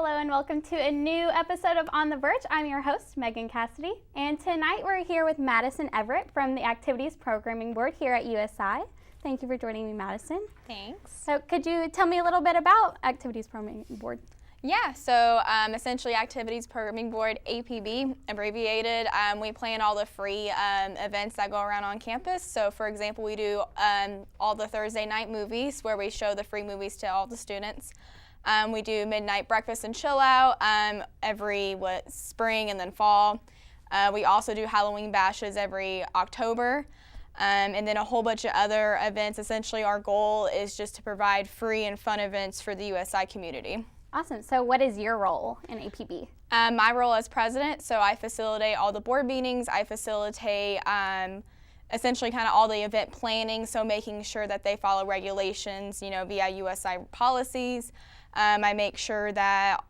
Hello and welcome to a new episode of On the Verge. I'm your host, Megan Cassidy, and tonight we're here with Madison Everett from the Activities Programming Board here at USI. Thank you for joining me, Madison. Thanks. So could you tell me a little bit about Activities Programming Board? Yeah, so essentially Activities Programming Board, APB, abbreviated. We plan all the free events that go around on campus. So for example, we do all the Thursday night movies where we show the free movies to all the students. We do midnight breakfast and chill out every spring and then fall. We also do Halloween bashes every October. And then a whole bunch of other events. Essentially our goal is just to provide free and fun events for the USI community. Awesome. So what is your role in APB? My role as president, so I facilitate all the board meetings. I facilitate essentially kind of all the event planning, so making sure that they follow regulations, via USI policies. I make sure that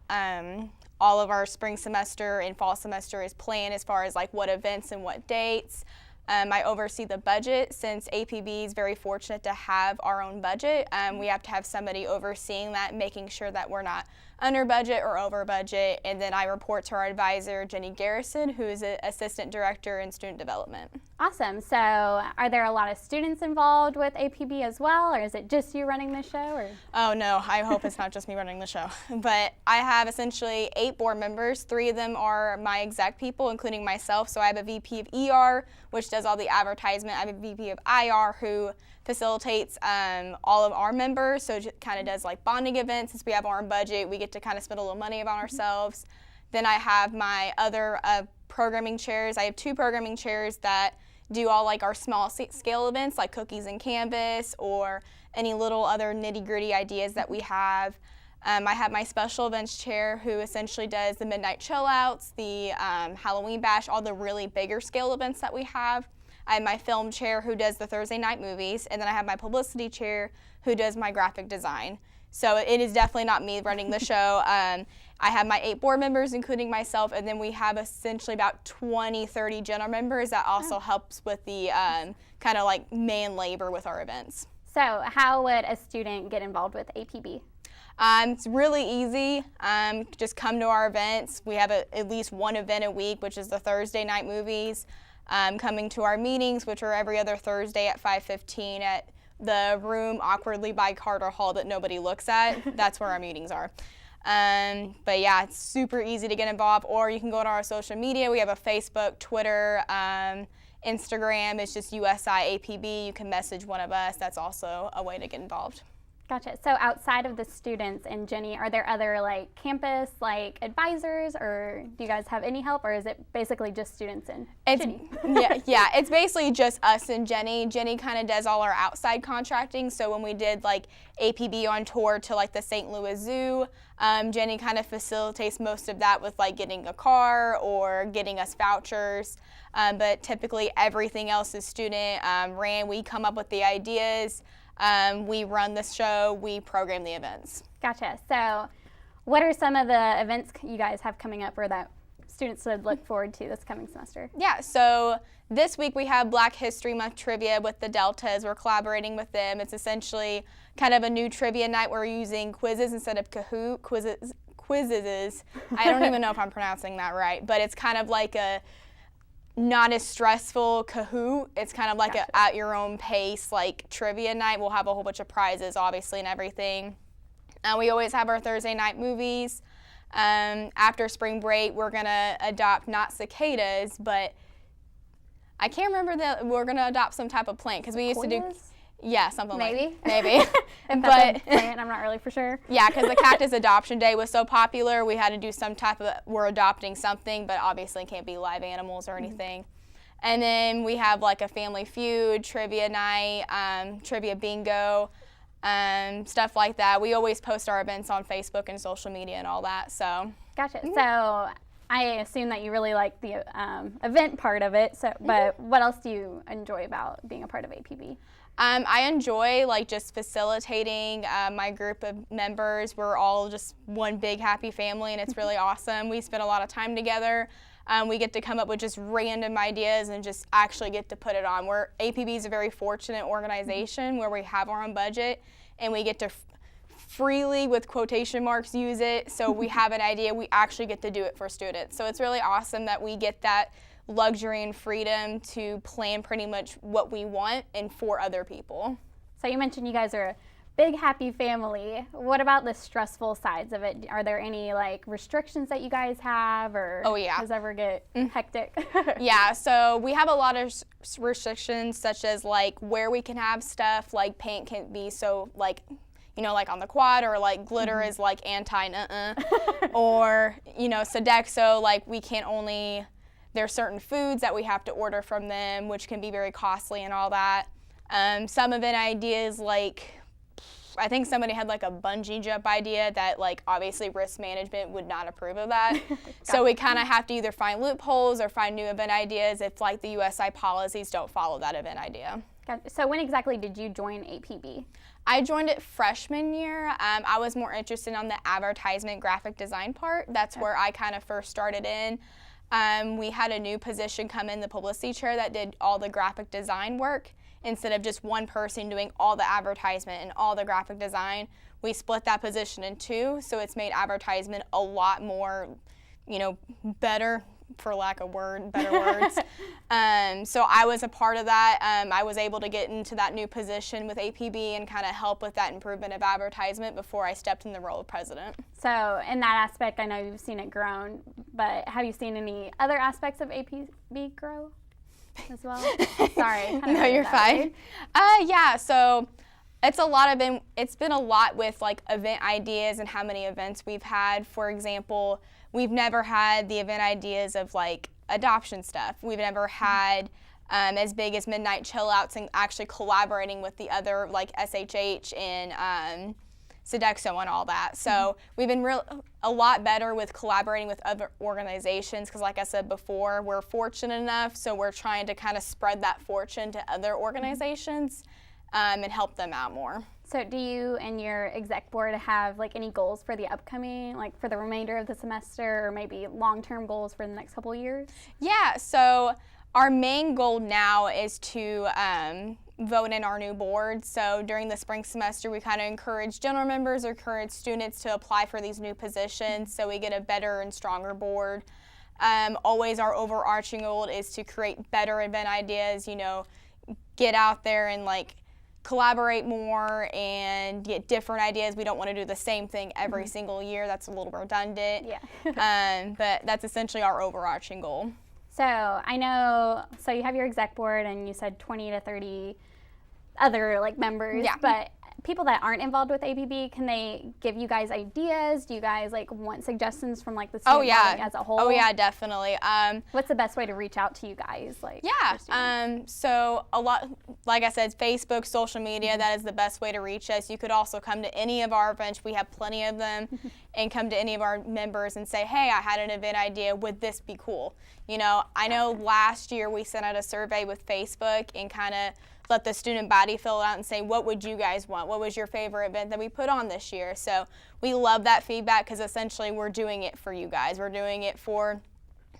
all of our spring semester and fall semester is planned as far as like what events and what dates. I oversee the budget. Since APB is very fortunate to have our own budget, we have to have somebody overseeing that, making sure that we're not under budget or over budget. And then I report to our advisor, Jenny Garrison, who is an assistant director in student development. Awesome. So are there a lot of students involved with APB as well, or is it just you running the show? Or? Oh no, I hope it's not just me running the show. But I have essentially 8 board members. 3 of them are my exec people, including myself. So I have a VP of ER, which does all the advertisement. I have a VP of IR who facilitates all of our members, so it kind of does like bonding events. Since we have our own budget, we get to kind of spend a little money on ourselves. Then I have my other programming chairs. I have 2 programming chairs that do all like our small scale events like cookies and canvas or any little other nitty-gritty ideas that we have. I have my special events chair who essentially does the midnight chill outs, the Halloween bash, all the really bigger scale events that we have. I have my film chair who does the Thursday night movies, and then I have my publicity chair who does my graphic design. So it is definitely not me running the show. I have my 8 board members, including myself, and then we have essentially about 20, 30 general members that also helps with the kind of like man labor with our events. So how would a student get involved with APB? It's really easy. Just come to our events. We have at least one event a week, which is the Thursday night movies. Coming to our meetings, which are every other Thursday at 5:15 at the room awkwardly by Carter Hall that nobody looks at. That's where our meetings are. But yeah, it's super easy to get involved, or you can go to our social media. We have a Facebook, Twitter, Instagram. It's just USI APB. You can message one of us. That's also a way to get involved. Gotcha. So outside of the students and Jenny, are there other like campus like advisors, or do you guys have any help, or is it basically just students and Jenny? yeah, it's basically just us and Jenny. Jenny kind of does all our outside contracting. So when we did like APB on tour to like the St. Louis Zoo, Jenny kind of facilitates most of that with like getting a car or getting us vouchers. But typically everything else is student ran. We come up with the ideas. We run the show, we program the events. Gotcha. So what are some of the events you guys have coming up or that students should look forward to this coming semester? Yeah, so this week we have Black History Month trivia with the Deltas. We're collaborating with them. It's essentially kind of a new trivia night. We're using quizzes instead of Kahoot. Quizzes. I don't even know if I'm pronouncing that right, but it's kind of like a not as stressful Kahoot. It's kind of like Gotcha. a at your own pace like trivia night. We'll have a whole bunch of prizes obviously and everything. We always have our Thursday night movies. After spring break we're gonna adopt not cicadas, but I can't remember that we're gonna adopt some type of plant because we used to do something maybe. Maybe. If that's a plant, I'm not really for sure. Yeah, because the Cactus Adoption Day was so popular, we had to do some type of, we're adopting something, but obviously it can't be live animals or anything. And then we have like a Family Feud, trivia night, trivia bingo, stuff like that. We always post our events on Facebook and social media and all that, so. Gotcha. So I assume that you really like the event part of it, but what else do you enjoy about being a part of APB? I enjoy like just facilitating my group of members. We're all just one big happy family and it's really awesome. We spend a lot of time together. We get to come up with just random ideas and just actually get to put it on. APB is a very fortunate organization where we have our own budget and we get to freely, with quotation marks, use it. So we have an idea, we actually get to do it for students. So it's really awesome that we get that luxury and freedom to plan pretty much what we want and for other people. So you mentioned you guys are a big, happy family. What about the stressful sides of it? Are there any like restrictions that you guys have, or does it ever get hectic? Yeah, so we have a lot of restrictions, such as like where we can have stuff, like paint can't be so like, you know, like on the quad, or like glitter is like or, you know, Sodexo, like we can't only, there's certain foods that we have to order from them, which can be very costly and all that. Some event ideas, like I think somebody had like a bungee jump idea that like obviously risk management would not approve of that. So we kind of have to either find loopholes or find new event ideas if like the USI policies don't follow that event idea. So when exactly did you join APB? I joined it freshman year. I was more interested on the advertisement graphic design part. That's where I kind of first started in. We had a new position come in, the publicity chair, that did all the graphic design work. Instead of just one person doing all the advertisement and all the graphic design, we split that position in two, so it's made advertisement a lot more, you know, better, for lack of better words. So I was a part of that. I was able to get into that new position with APB and kind of help with that improvement of advertisement before I stepped in the role of president. So in that aspect, I know you've seen it grown, but have you seen any other aspects of APB grow as well? Sorry. No, you're fine. Yeah, so it's been a lot with like event ideas and how many events we've had. For example, we've never had the event ideas of like adoption stuff. We've never had as big as midnight chill outs and actually collaborating with the other like SHH and Sodexo and all that. So we've been a lot better with collaborating with other organizations, because like I said before, we're fortunate enough, so we're trying to kind of spread that fortune to other organizations and help them out more. So do you and your exec board have like any goals for the upcoming, like for the remainder of the semester, or maybe long-term goals for the next couple of years? Yeah, so our main goal now is to vote in our new board. So during the spring semester, we kind of encourage general members or encourage students to apply for these new positions so we get a better and stronger board. Always our overarching goal is to create better event ideas, you know, get out there and like collaborate more and get different ideas. We don't want to do the same thing every single year. That's a little redundant. Yeah. But that's essentially our overarching goal. So I know, so you have your exec board and you said 20 to 30 other like members, but people that aren't involved with APB, can they give you guys ideas? Do you guys like want suggestions from like the student body as a whole? Oh yeah, definitely. What's the best way to reach out to you guys? Like, so a lot, like I said, Facebook, social media, that is the best way to reach us. You could also come to any of our events, we have plenty of them, and come to any of our members and say, hey, I had an event idea, would this be cool? You know, I know last year we sent out a survey with Facebook and kind of let the student body fill it out and say, what would you guys want? What was your favorite event that we put on this year? So we love that feedback, because essentially we're doing it for you guys. We're doing it for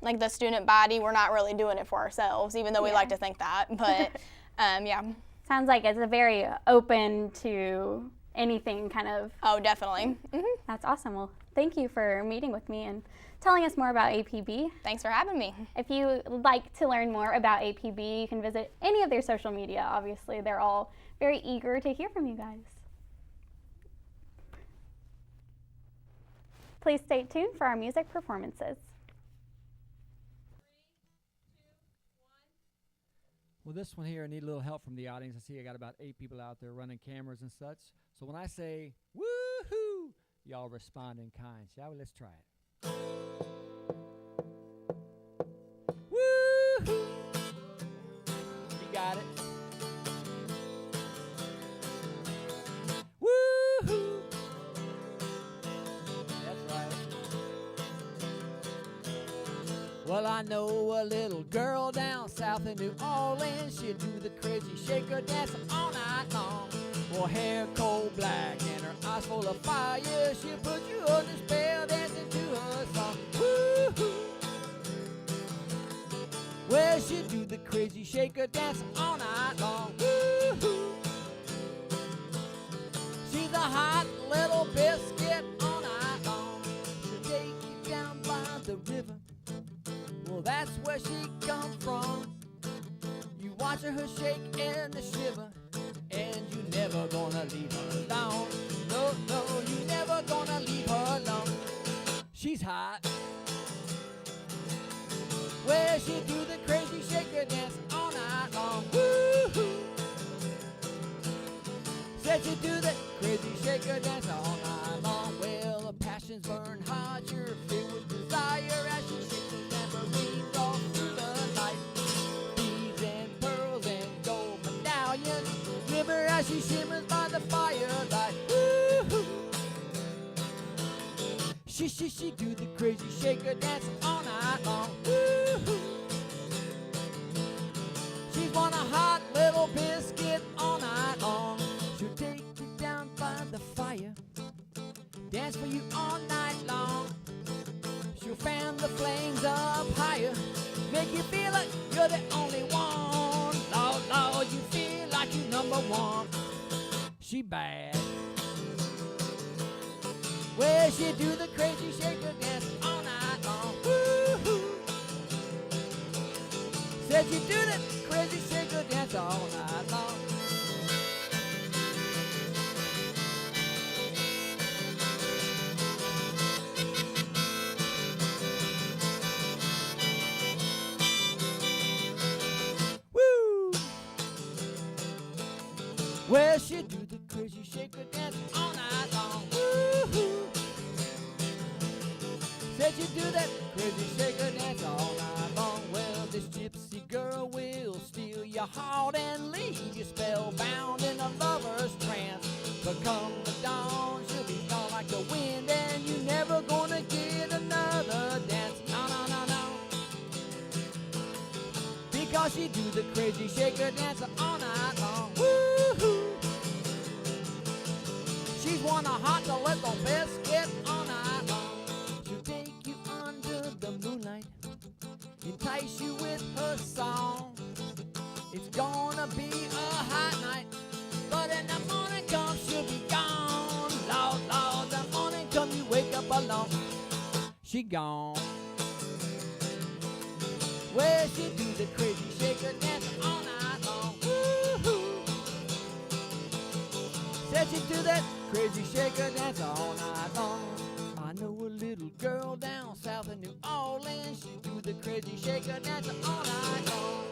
like the student body. We're not really doing it for ourselves, even though we like to think that, but yeah. Sounds like it's a very open to anything kind of. Oh, definitely. That's awesome. Well, thank you for meeting with me and telling us more about APB. Thanks for having me. If you would like to learn more about APB, you can visit any of their social media. Obviously, they're all very eager to hear from you guys. Please stay tuned for our music performances. Well, this one here, I need a little help from the audience. I see I got about 8 people out there running cameras and such. So when I say, woohoo, y'all respond in kind. Shall we? Let's try it. Woohoo! You got it. Woohoo! That's right. Well, I know a little girl down south in New Orleans. She'll do the crazy shaker dance all night long. Her hair cold black and her eyes full of fire. She'll put you under spell dancing to her song. Woo-hoo. Well, she'll do the crazy shaker dance all night long. Woo-hoo. She's a hot little biscuit all night long. She'll take you down by the river. Well, that's where she come from. You watch her shake and shiver, and you never gonna leave her alone. No, no, you never gonna leave her alone. She's hot. Well, she do the crazy shaker dance all night long. Woo-hoo. Said she do the crazy shaker dance all night long. Well, the passions burn hot, you're filled with desire as she shakes the tambourines all through the night. Beads and pearls and gold medallions glimmer as she shimmers by the firelight. Woo-hoo. She do the crazy shaker dance all night long. Woo-hoo. She's want a hot little biscuit all night long. She'll take you down by the fire, dance for you all night long. She'll fan the flames up higher, make you feel like you're the only one. Lord, Lord, you feel like you're number one. She bad. Well, she do the crazy shaker dance all night long. Woo-hoo. Said she do the crazy shaker dance all night long. Woo! Well, she do the crazy shaker dance all night long. Woo-hoo. Said you do that crazy shaker dance all night long. Well, this gypsy girl will steal your heart and leave you spellbound in a lover's trance. But come the dawn, she'll be gone like the wind, and you never gonna get another dance. No, no, no, no. Because she do the crazy shaker dance all night long. Woo-hoo. She's won a hot little biscuit all night long. Take you under the moonlight, entice you with her song. It's gonna be a hot night, but in the morning comes she'll be gone. Lord, Lord, the morning comes you wake up alone. She gone. Well, she do the crazy shaker dance all night long. Woo-hoo. Said she do that crazy shaker dance all night long. I know a little girl down south in New Orleans. She do the crazy shaker dance all night long.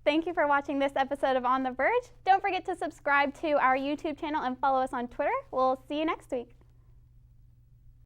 Thank you for watching this episode of On the Verge. Don't forget to subscribe to our YouTube channel and follow us on Twitter. We'll see you next week.